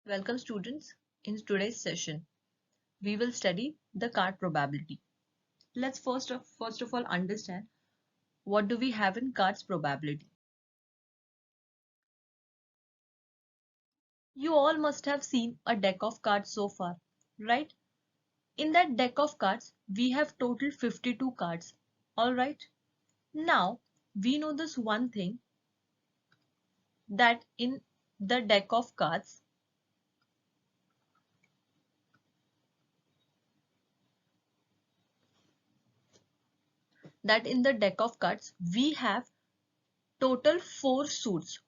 Welcome students. In today's session, we will study the card probability. Let's first of all understand what do we have in cards probability. You all must have seen a deck of cards so far, right? In that deck of cards, we have total 52 cards. All right. Now, we know this one thing that in the deck of cards, we have total four suits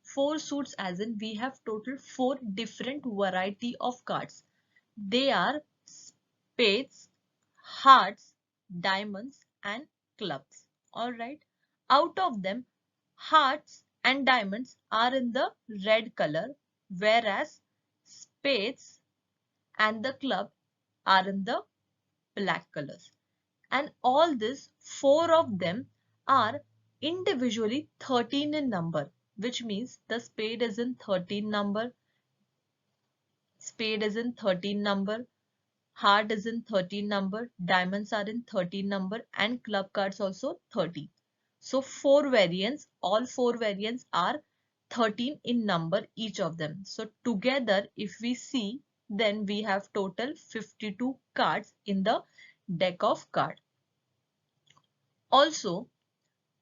as in we have total four different variety of cards. They are spades, hearts, diamonds and clubs. All right. Out of them, hearts and diamonds are in the red color, whereas spades and the club are in the black colors. And all this, four of them are individually 13 in number, which means the spade is in 13 number, heart is in 13 number, diamonds are in 13 number, and club cards also 13. So all four variants are 13 in number, each of them. So together, if we see, then we have total 52 cards in the deck of cards. Also,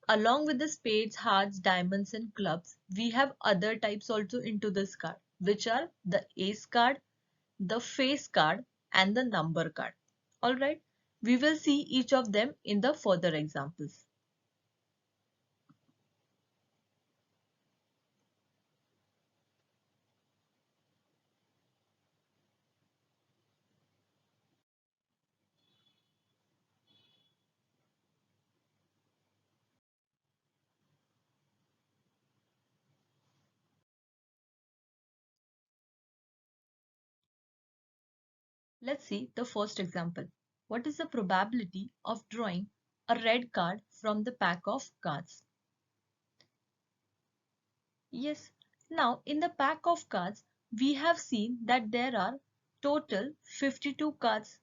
along with the spades, hearts, diamonds and clubs, we have other types also into this card, which are the ace card, the face card and the number card. Alright, we will see each of them in the further examples. Let's see the first example. What is the probability of drawing a red card from the pack of cards? Yes, now in the pack of cards, we have seen that there are total 52 cards.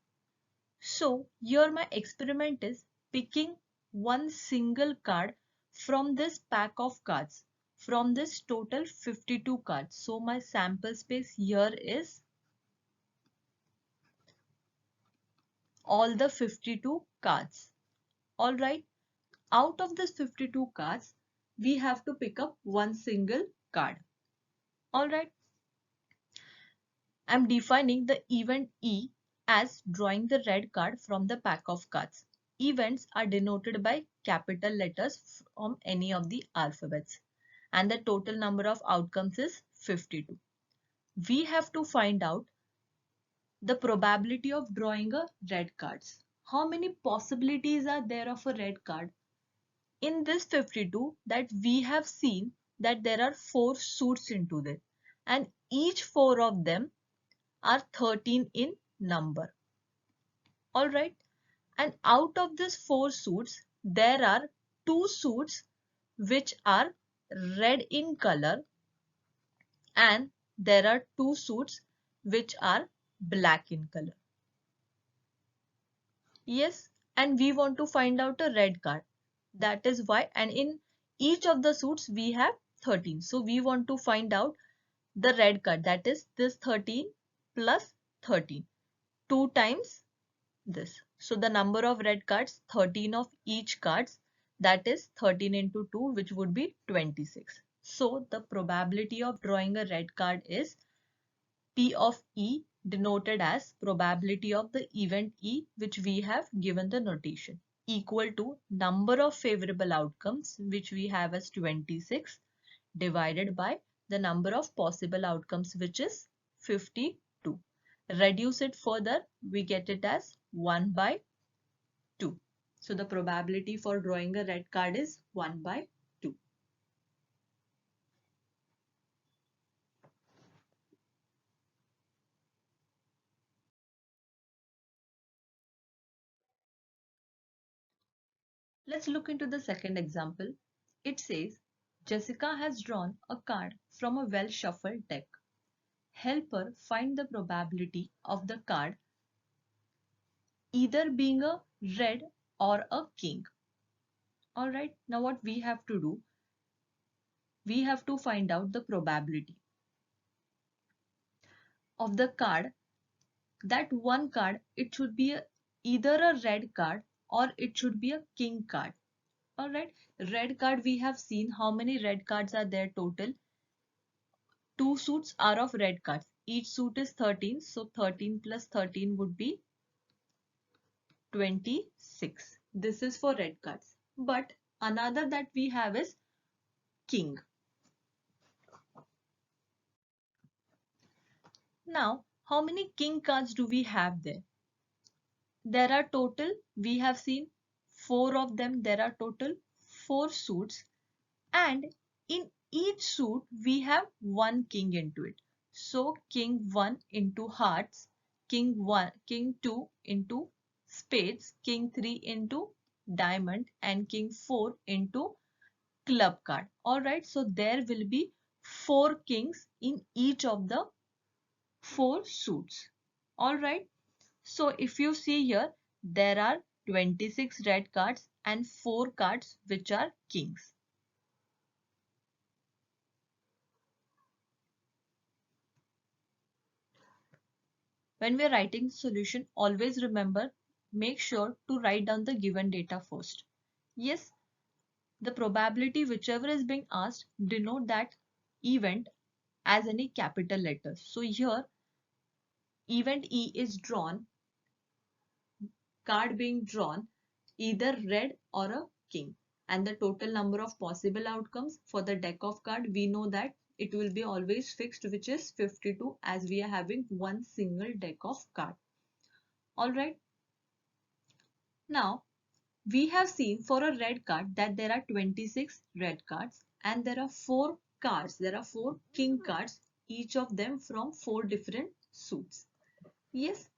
So here my experiment is picking one single card from this pack of cards, from this total 52 cards. So my sample space here is all the 52 cards. Alright, out of this 52 cards, we have to pick up one single card. Alright, I'm defining the event E as drawing the red card from the pack of cards. Events are denoted by capital letters from any of the alphabets. And the total number of outcomes is 52. We have to find out the probability of drawing a red cards. How many possibilities are there of a red card? In this 52 that we have seen that there are four suits into it and each four of them are 13 in number. Alright, and out of these four suits, there are two suits which are red in color and there are two suits which are black in color. Yes, and we want to find out a red card. That is why, and in each of the suits we have 13. So we want to find out the red card, that is this 13 plus 13, 2 times this. So the number of red cards, 13 of each cards, that is 13 into 2, which would be 26. So the probability of drawing a red card is P of E, denoted as probability of the event E, which we have given the notation, equal to number of favorable outcomes, which we have as 26, divided by the number of possible outcomes, which is 52. Reduce it further, we get it as 1 by 2. So the probability for drawing a red card is 1 by 2. Let's look into the second example. It says, Jessica has drawn a card from a well-shuffled deck. Helper find the probability of the card either being a red or a king. Alright, now what we have to do? We have to find out the probability of the card. That one card, it should be either a red card or it should be a king card. Alright, red card we have seen how many red cards are there total. Two suits are of red cards. Each suit is 13. So 13 plus 13 would be 26. This is for red cards. But another that we have is king. Now, how many king cards do we have there? There are total, we have seen 4 of them. There are total 4 suits. And in each suit, we have one king into it. So, king 1 into hearts, king 1, king 2 into spades, king 3 into diamond, and king 4 into club card. Alright, so there will be 4 kings in each of the 4 suits. Alright, so if you see here, there are 26 red cards and 4 cards which are kings. When we are writing the solution, always remember, make sure to write down the given data first. Yes, the probability whichever is being asked, denote that event as any capital letters. So here, event E is drawn, card being drawn, either red or a king. And the total number of possible outcomes for the deck of card, we know that it will be always fixed, which is 52, as we are having one single deck of card. Alright. Now, we have seen for a red card that there are 26 red cards and there are 4 cards. There are 4 king cards, each of them from 4 different suits. Yes.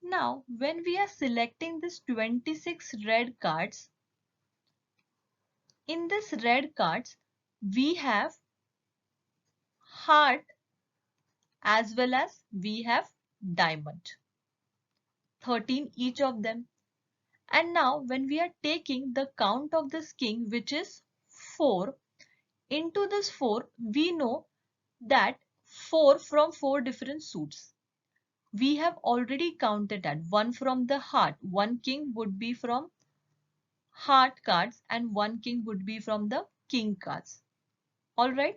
Now, when we are selecting this 26 red cards, in this red cards, we have heart as well as we have diamond. 13 each of them. And now when we are taking the count of this king, which is 4, into this 4, we know that 4 from 4 different suits. We have already counted that. One from the heart. One king would be from heart cards and one king would be from the king cards. Alright.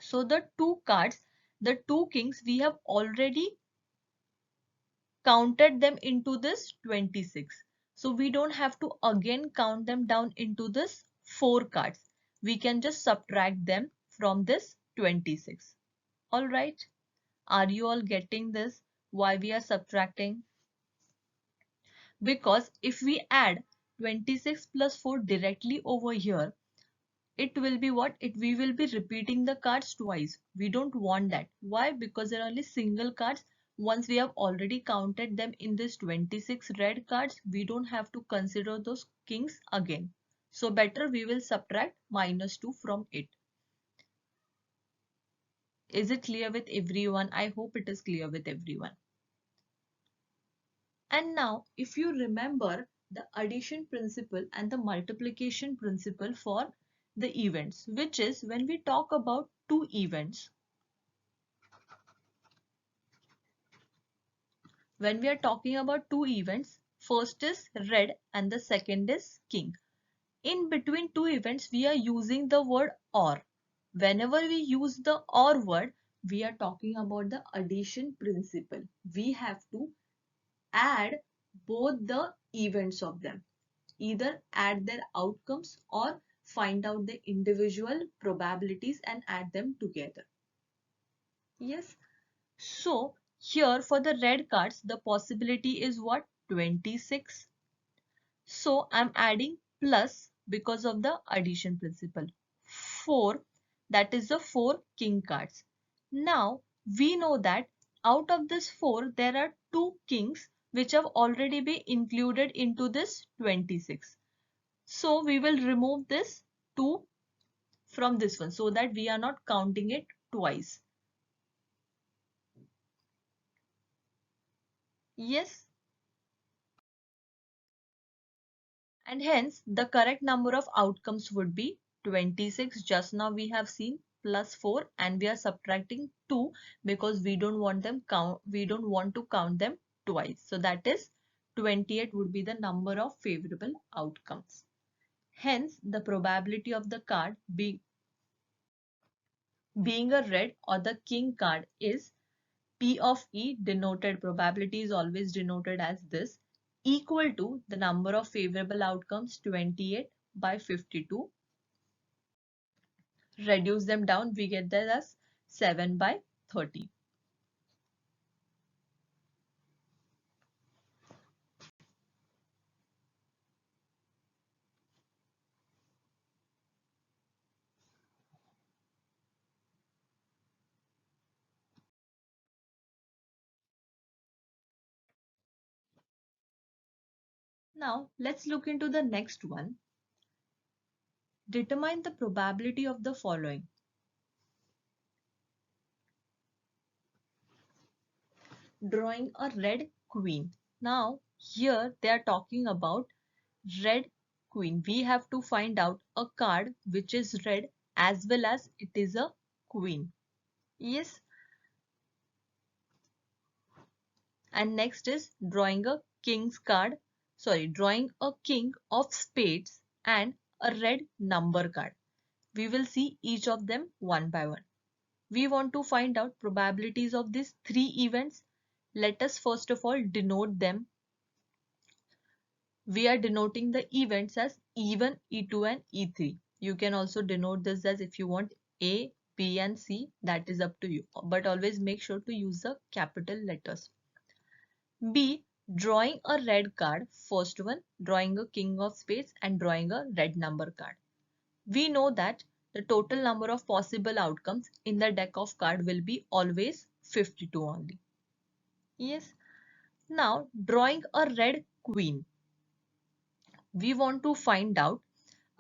So the 2 cards, the 2 kings, we have already counted them into this 26. So we don't have to again count them down into this 4 cards. We can just subtract them from this 26. Alright. Are you all getting this? Why we are subtracting? Because if we add 26 plus 4 directly over here, it will be what? We will be repeating the cards twice. We don't want that. Why? Because there are only single cards. Once we have already counted them in this 26 red cards, we don't have to consider those kings again. So better we will subtract -2 from it. Is it clear with everyone? I hope it is clear with everyone. And now, if you remember the addition principle and the multiplication principle for the events, which is when we talk about two events, when we are talking about two events, first is red and the second is king. In between two events, we are using the word or. Whenever we use the or word, we are talking about the addition principle. We have to add both the events of them. Either add their outcomes or find out the individual probabilities and add them together. Yes. So here for the red cards, the possibility is what? 26. So I'm adding plus because of the addition principle. 4, that is the 4 king cards. Now we know that out of this 4, there are 2 kings which have already been included into this 26. So we will remove this 2 from this one so that we are not counting it twice. Yes. And hence the correct number of outcomes would be 26. Just now we have seen plus 4 and we are subtracting 2 because we don't want to count them twice. So that is 28 would be the number of favorable outcomes. Hence the probability of the card being a red or the king card is P of E, denoted probability is always denoted as this, equal to the number of favorable outcomes 28 by 52. Reduce them down, we get that as 7 by 30. Now let's look into the next one. Determine the probability of the following. Drawing a red queen. Now here they are talking about red queen. We have to find out a card which is red as well as it is a queen. Yes. And next is drawing a king's card. Drawing a king of spades and a red number card. We will see each of them one by one. We want to find out probabilities of these three events. Let us first of all denote them. We are denoting the events as E1, E2 and E3. You can also denote this as if you want A, B and C, that is up to you. But always make sure to use the capital letters. B. Drawing a red card. First one, drawing a king of spades and drawing a red number card. We know that the total number of possible outcomes in the deck of card will be always 52 only. Yes. Now, drawing a red queen. We want to find out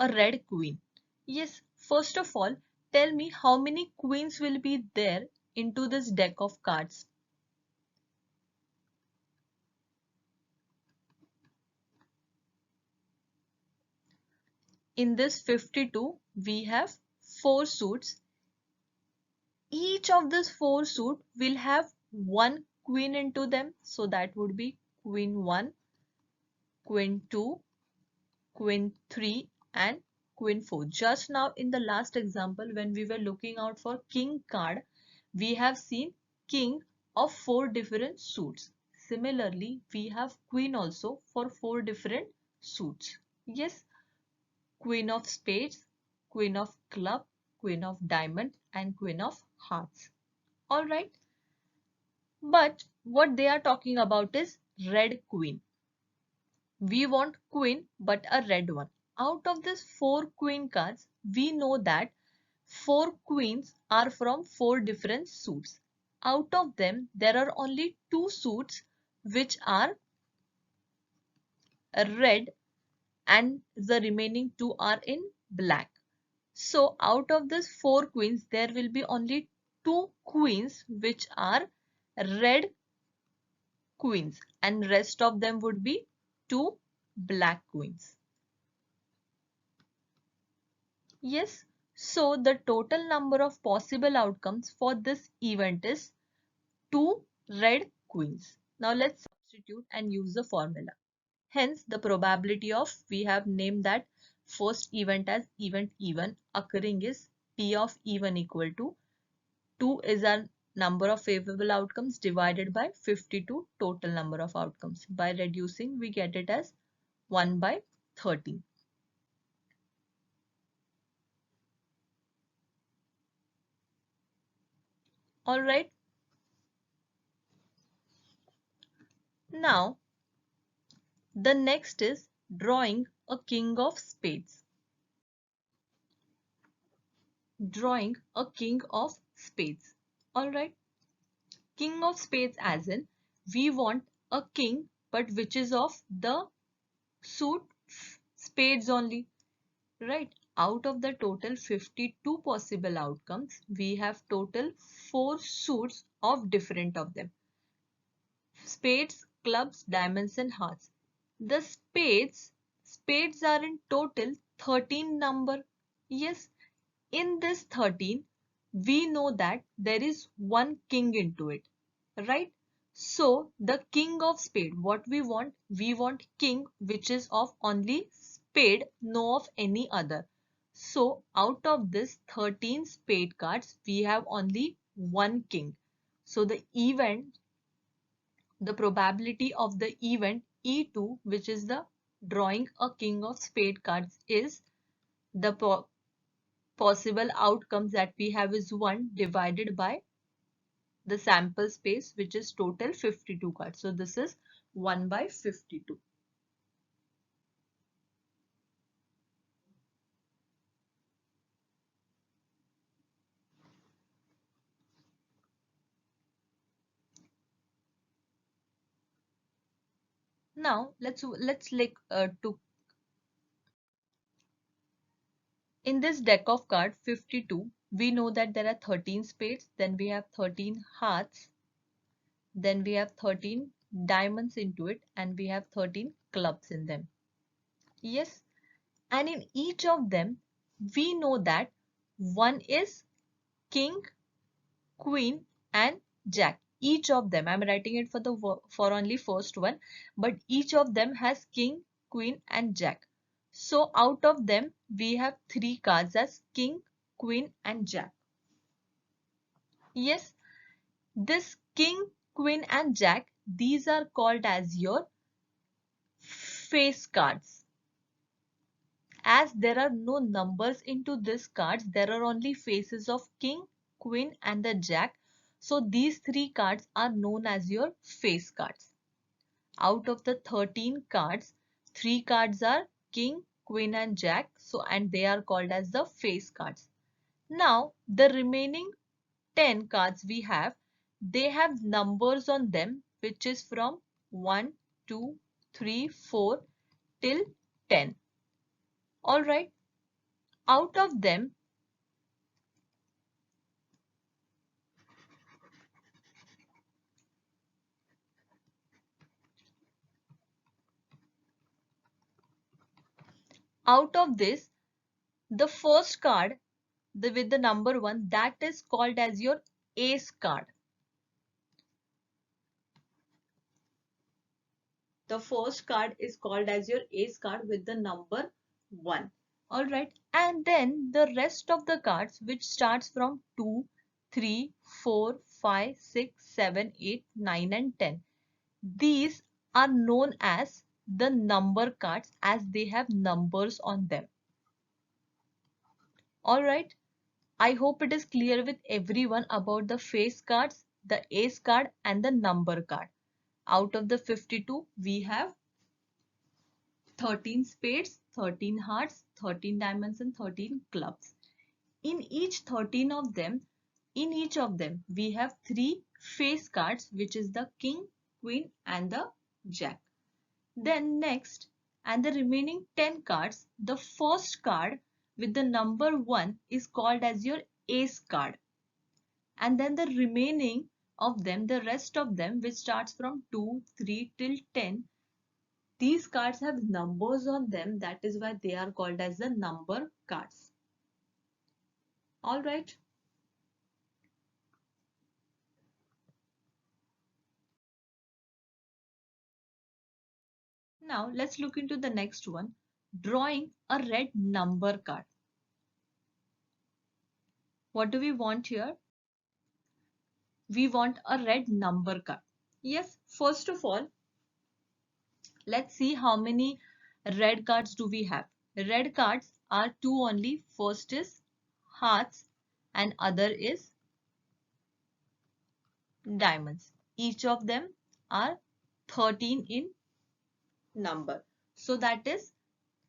a red queen. Yes, first of all, tell me how many queens will be there into this deck of cards. In this 52, we have 4 suits. Each of these 4 suits will have one queen into them. So that would be queen 1, queen 2, queen 3 and queen 4. Just now in the last example when we were looking out for king card, we have seen king of 4 different suits. Similarly, we have queen also for 4 different suits. Yes, queen of spades, queen of club, queen of diamond and queen of hearts. Alright, but what they are talking about is red queen. We want queen but a red one. Out of these 4 queen cards, we know that 4 queens are from 4 different suits. Out of them, there are only 2 suits which are red and the remaining 2 are in black. So out of these 4 queens, there will be only 2 queens which are red queens and rest of them would be 2 black queens. Yes, so the total number of possible outcomes for this event is 2 red queens. Now let's substitute and use the formula. Hence the probability of, we have named that first event as event E1 occurring is P of E1 equal to 2 is our number of favorable outcomes divided by 52 total number of outcomes. By reducing, we get it as 1 by 13. All right. Now, the next is drawing a king of spades. Drawing a king of spades. All right. King of spades as in we want a king but which is of the suit spades only. Right. Out of the total 52 possible outcomes, we have total 4 suits of different of them. Spades clubs, diamonds and hearts. The spades are in total 13 number. Yes, in this 13, we know that there is one king into it, right? So the king of spade, what we want? We want king which is of only spade, no of any other. So out of this 13 spade cards, we have only one king. So the probability of the event E2, which is the drawing a king of spade cards, is the possible outcomes that we have is 1 divided by the sample space, which is total 52 cards. So this is 1 by 52. Now let's look to in this deck of cards 52. We know that there are 13 spades, then we have 13 hearts, then we have 13 diamonds into it, and we have 13 clubs in them. Yes, and in each of them, we know that one is king, queen, and jack. Each of them, I'm writing it for only first one, but each of them has king, queen, and jack. So out of them, we have three cards as king, queen, and jack. Yes, this king, queen, and jack, these are called as your face cards. As there are no numbers into these cards, there are only faces of king, queen and the jack. So these three cards are known as your face cards. Out of the 13 cards, 3 cards are king, queen and jack. So and they are called as the face cards. Now the remaining 10 cards we have, they have numbers on them which is from 1, 2, 3, 4 till 10. Alright. Out of them, out of this, the first card with the number 1, that is called as your ace card. The first card is called as your ace card with the number 1. Alright. And then the rest of the cards which starts from 2, 3, 4, 5, 6, 7, 8, 9 and 10. These are known as the number cards as they have numbers on them. Alright. I hope it is clear with everyone about the face cards, the ace card and the number card. Out of the 52, we have 13 spades, 13 hearts, 13 diamonds and 13 clubs. In each 13 of them, in each of them, we have 3 face cards, which is the king, queen and the jack. Then next, and the remaining 10 cards, the first card with the number 1 is called as your ace card. And then the remaining of them, the rest of them, which starts from 2, 3 till 10, these cards have numbers on them. That is why they are called as the number cards. All right. Now let's look into the next one, drawing a red number card. What do we want here? We want a red number card. Yes, first of all, let's see how many red cards do we have. Red cards are 2 only. First is hearts and other is diamonds. Each of them are 13 in number. So that is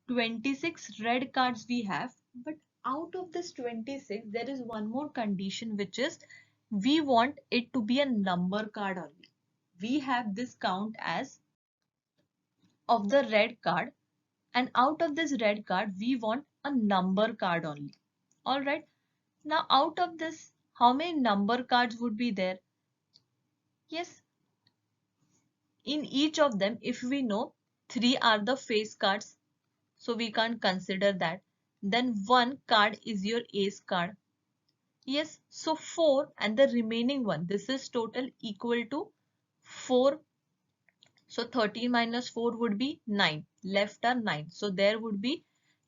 26 red cards we have. But out of this 26, there is one more condition, which is we want it to be a number card only. We have this count as of the red card, and out of this red card, we want a number card only. Alright. Now out of this, how many number cards would be there? Yes, In each of them, if we know 3 are the face cards, so we can't consider that. Then 1 card is your ace card. Yes, so 4 and the remaining one, this is total equal to 4. So 13 minus 4 would be 9. Left are 9. So there would be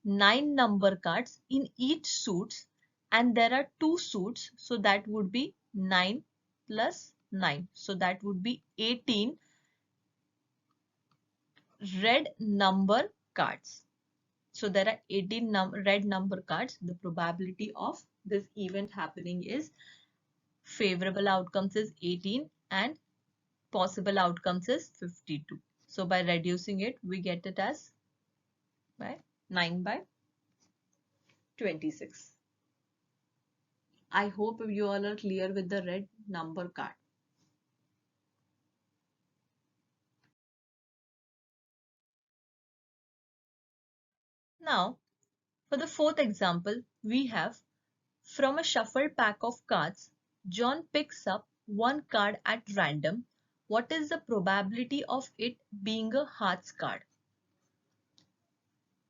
9 number cards in each suits, and there are 2 suits. So that would be 9 plus 9. So that would be 18 red number cards. So there are 18 red number cards. The probability of this event happening is favorable outcomes is 18 and possible outcomes is 52. So by reducing it, we get it as by 9 by 26. I hope you all are clear with the red number card. Now, for the fourth example, we have from a shuffled pack of cards, John picks up one card at random. What is the probability of it being a hearts card?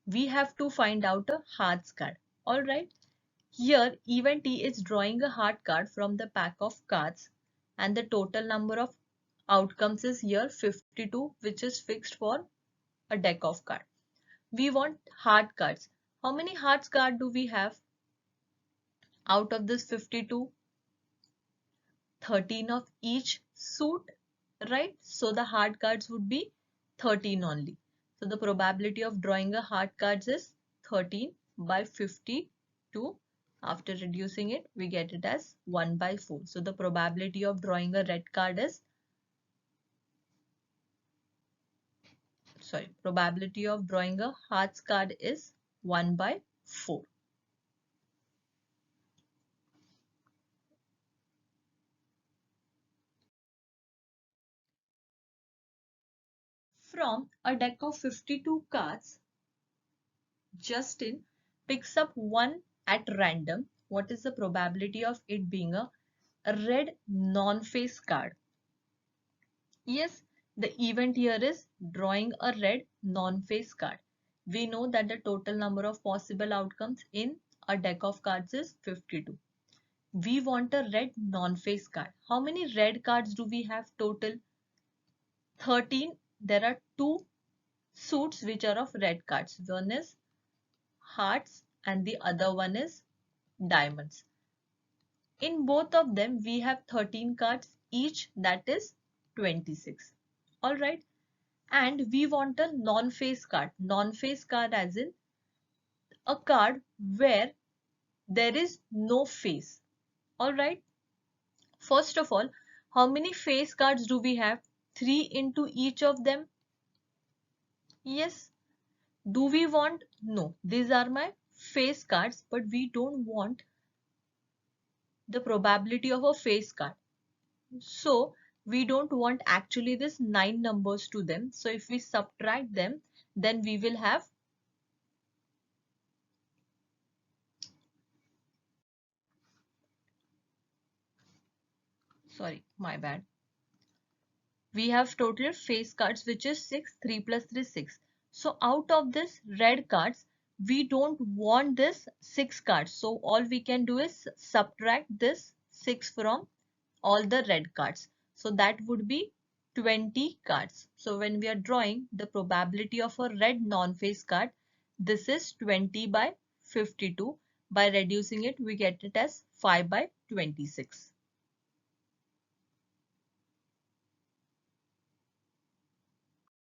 We have to find out a hearts card. Alright. Here, event T is drawing a heart card from the pack of cards, and the total number of outcomes is here 52, which is fixed for a deck of cards. We want heart cards. How many hearts card do we have? Out of this 52, 13 of each suit, right? So the heart cards would be 13 only. So the probability of drawing a heart cards is 13 by 52. After reducing it, we get it as 1 by 4. So the probability of drawing a red card is, probability of drawing a hearts card is 1 by 4. From a deck of 52 cards, Justin picks up one at random. What is the probability of it being a red non-face card? Yes, the event here is drawing a red non-face card. We know that the total number of possible outcomes in a deck of cards is 52. We want a red non-face card. How many red cards do we have total? 13. There are 2 suits which are of red cards. One is hearts and the other one is diamonds. In both of them, we have 13 cards each, that is 26. Alright. And we want a non-face card. Non-face card as in a card where there is no face. Alright. First of all, how many face cards do we have? 3 into each of them. Yes. Do we want? No. These are my face cards, but we don't want the probability of a face card. So we don't want actually this 9 numbers to them. So if we subtract them, then we will have my bad. We have total face cards which is 6, 3 plus 3 6. So out of this red cards, we don't want this 6 cards. So all we can do is subtract this 6 from all the red cards. So that would be 20 cards. So when we are drawing the probability of a red non-face card, this is 20 by 52. By reducing it, we get it as 5 by 26.